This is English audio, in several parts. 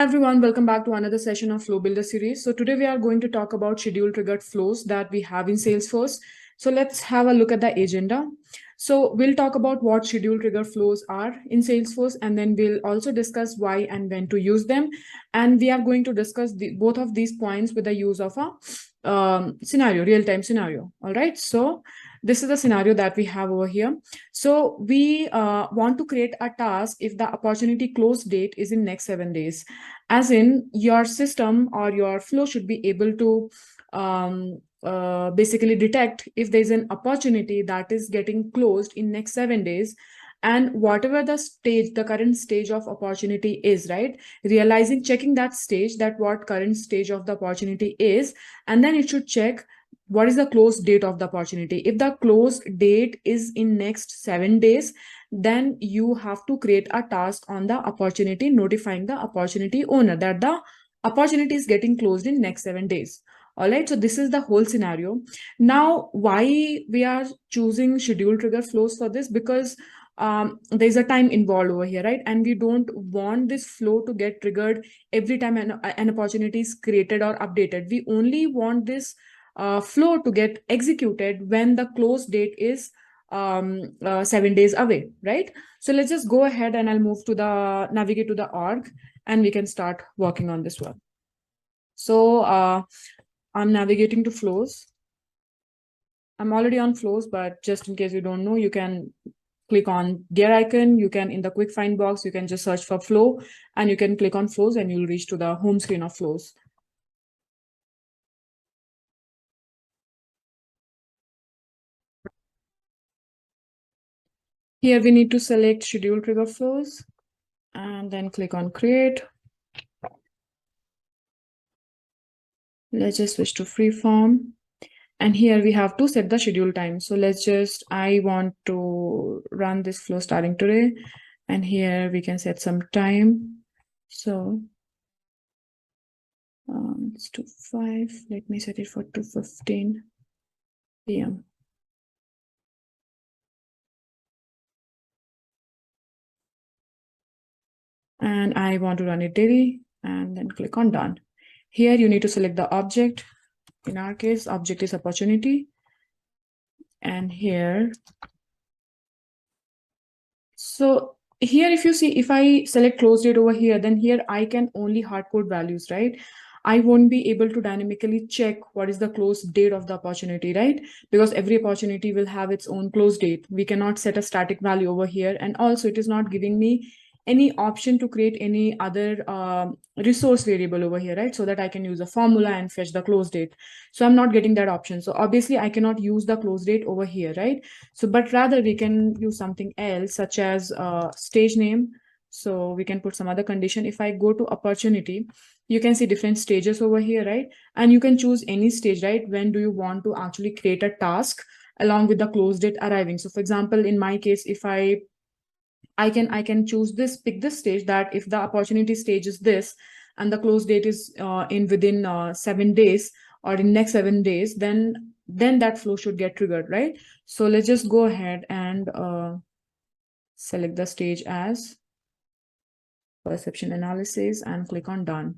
Everyone, welcome back to another session of Flow Builder series. So today we are going to talk about schedule triggered flows that we have in Salesforce. So let's have a look at the agenda. So we'll talk about what schedule trigger flows are in Salesforce, and then we'll also discuss why and when to use them. And we are going to discuss both of these points with the use of a scenario, real-time scenario. All right. So this is the scenario that we have over here. So we want to create a task if the opportunity close date is in next 7 days, as in your system or your flow should be able to basically detect if there's an opportunity that is getting closed in next 7 days, and whatever the current stage of opportunity is, right? Realizing, checking that stage, that what current stage of the opportunity is, and then it should check what is the close date of the opportunity. If the close date is in next 7 days, then you have to create a task on the opportunity, notifying the opportunity owner that the opportunity is getting closed in next 7 days. All right, so this is the whole scenario. Now, why we are choosing schedule trigger flows for this? Because there's a time involved over here, right? And we don't want this flow to get triggered every time an opportunity is created or updated. We only want this flow to get executed when the close date is 7 days away, right? So let's just go ahead and I'll move to the navigate to the org and we can start working on this one. So I'm navigating to flows. I'm already on flows, but just in case you don't know, you can click on their icon. You can, in the quick find box, you can just search for flow and you can click on flows and you'll reach to the home screen of flows. Here we need to select schedule trigger flows and then click on create. Let's just switch to freeform. And here we have to set the schedule time. So let's just, I want to run this flow starting today. And here we can set some time. So it's 2:05. Let me set it for 2:15 p.m. And I want to run it daily and then click on done. Here you need to select the object. In our case, object is opportunity. And here, so here, if you see, if I select close date over here, then here I can only hard code values, right? I won't be able to dynamically check what is the close date of the opportunity, right? Because every opportunity will have its own close date. We cannot set a static value over here. And also it is not giving me any option to create any other resource variable over here, right? So that I can use a formula and fetch the close date. So I'm not getting that option. So obviously I cannot use the close date over here, right? So, but rather we can use something else such as stage name. So we can put some other condition. If I go to opportunity, you can see different stages over here, right? And you can choose any stage, right? When do you want to actually create a task along with the close date arriving? So for example, in my case, if I can choose this, pick this stage, that if the opportunity stage is this and the close date is in within 7 days or in next 7 days, then that flow should get triggered, right? So let's just go ahead and select the stage as perception analysis and click on done.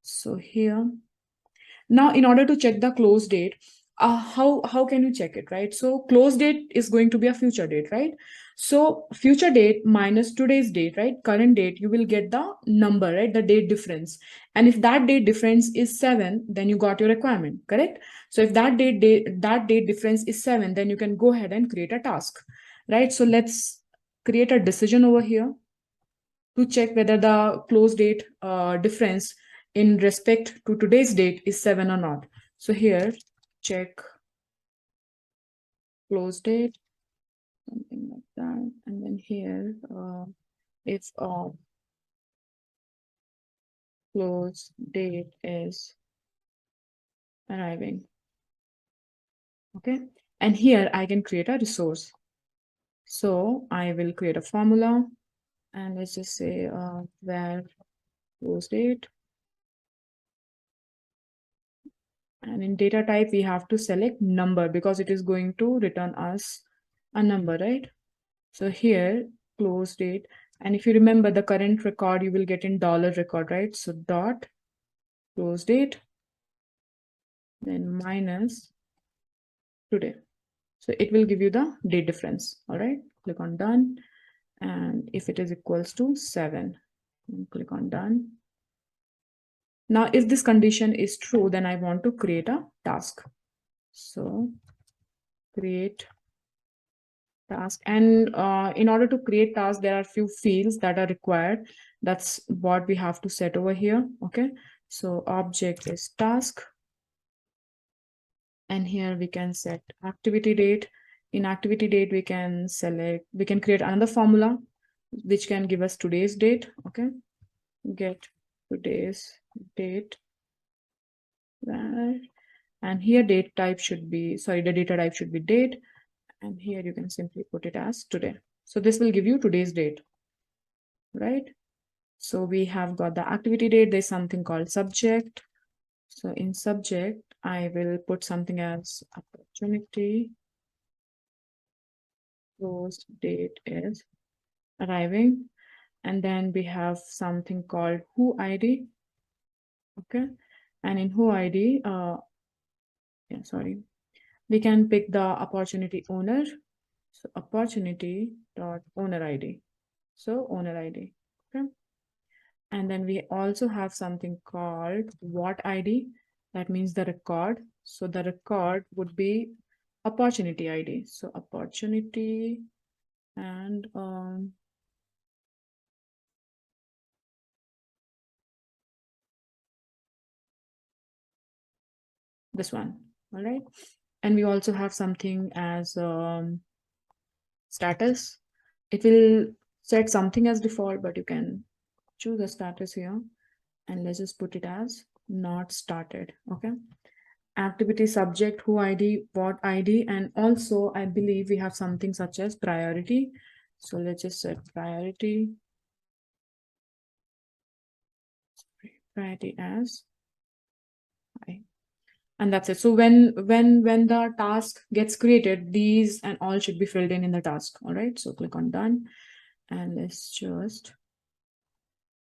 So here, now in order to check the close date, how can you check it, right? So close date is going to be a future date, right? So future date minus today's date, right? Current date, you will get the number, right? The date difference. And if that date difference is 7, then you got your requirement, correct? So if that date difference is 7, then you can go ahead and create a task, right? So let's create a decision over here to check whether the close date difference in respect to today's date is 7 or not. So here, check close date, something like that. And then here, if close date is arriving. Okay. And here I can create a resource. So I will create a formula and let's just say where close date. And in data type, we have to select number because it is going to return us a number, right? So here, close date. And if you remember the current record, you will get in dollar record, right? So dot close date, then minus today. So it will give you the date difference. All right, click on done. And if it is equals to 7, click on done. Now, if this condition is true, then I want to create a task. So create task. And in order to create task, there are a few fields that are required. That's what we have to set over here. Okay. So object is task. And here we can set activity date. In activity date, we can create another formula, which can give us today's date. Okay. Get today's date. Right. And here the data type should be date. And here you can simply put it as today. So this will give you today's date, right? So we have got the activity date. There's something called subject. So in subject, I will put something as opportunity. Close date is arriving. And then we have something called who ID. Okay. And in who ID, we can pick the opportunity owner. So opportunity dot owner ID. So owner ID. Okay. And then we also have something called what ID. That means the record. So the record would be opportunity ID. So opportunity and this one. All right. And we also have something as status. It will set something as default, but you can choose a status here. And let's just put it as not started. Okay. Activity subject, who ID, what ID, and also I believe we have something such as priority. So let's just set priority as high. And that's it. So when the task gets created, these and all should be filled in the task. All right. So click on done, and let's just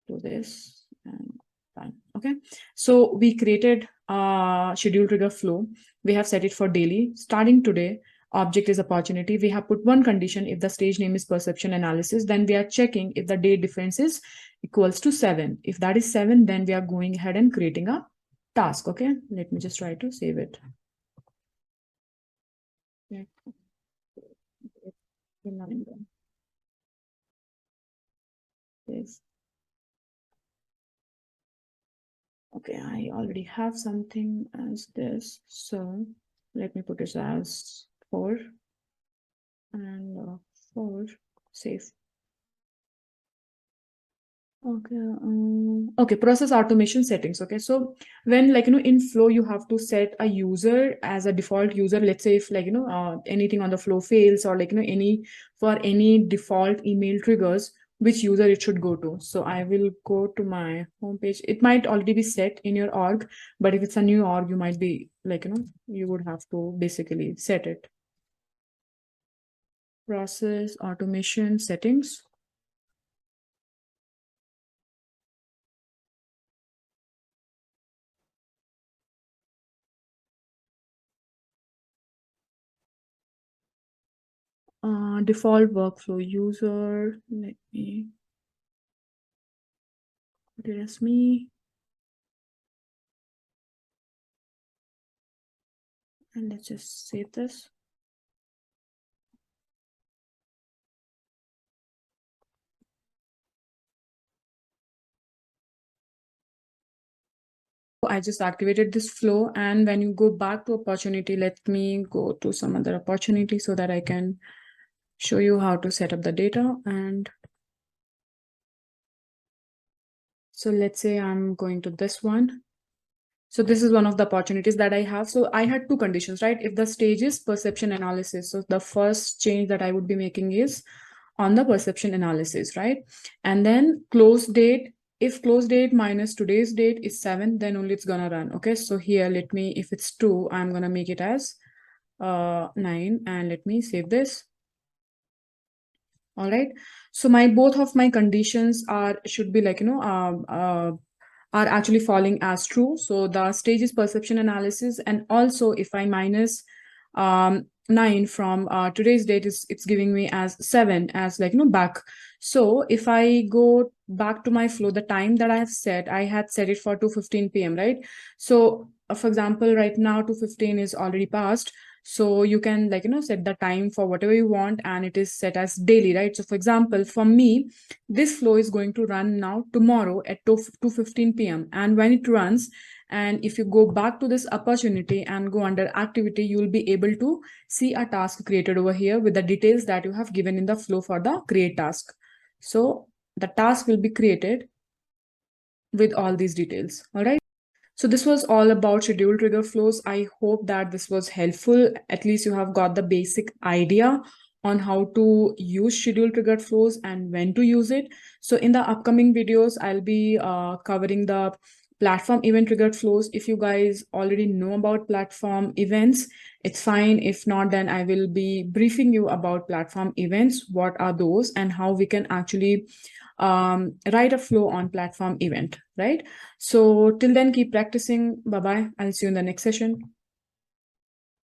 do this and done. Okay. So we created a schedule trigger flow. We have set it for daily. Starting today, object is opportunity. We have put one condition. If the stage name is perception analysis, then we are checking if the date difference is equals to 7. If that is 7, then we are going ahead and creating a task. Okay. Let me just try to save it. Yes. Okay, I already have something as this. So let me put it as 4 and 4 save. Okay, process automation settings. Okay, so when in flow you have to set a user as a default user. Let's say if anything on the flow fails, or any default email triggers, which user it should go to. So I will go to my homepage. It might already be set in your org, but if it's a new org, you might be you would have to basically set it. Process automation settings. Default workflow user. Let me put it as me. And let's just save this. I just activated this flow, and when you go back to opportunity, let me go to some other opportunity so that I can show you how to set up the data. And so let's say I'm going to this one. So this is one of the opportunities that I have. So I had two conditions, right? If the stage is perception analysis, so the first change that I would be making is on the perception analysis, right? And then close date. If close date minus today's date is 7, then only it's gonna run. Okay, so here if it's 2, I'm gonna make it as 9, and let me save this. All right. So my both of my conditions are should be like, are actually falling as true. So the stage is perception analysis. And also if I minus 9 from today's date, is it's giving me as 7 as like, back. So if I go back to my flow, the time that I have set, I had set it for 2:15 p.m., right? So for example, right now 2:15 is already passed. So you can like, set the time for whatever you want, and it is set as daily, right? So for example, for me, this flow is going to run now tomorrow at 2:15 p.m. And when it runs, and if you go back to this opportunity and go under activity, you will be able to see a task created over here with the details that you have given in the flow for the create task. So the task will be created with all these details. All right. So this was all about schedule trigger flows. I hope that this was helpful. At least you have got the basic idea on how to use schedule triggered flows and when to use it. So in the upcoming videos, I'll be covering the platform event triggered flows. If you guys already know about platform events, it's fine. If not, then I will be briefing you about platform events, what are those, and how we can actually write a flow on platform event, right? So till then, keep practicing. Bye bye. I'll see you in the next session.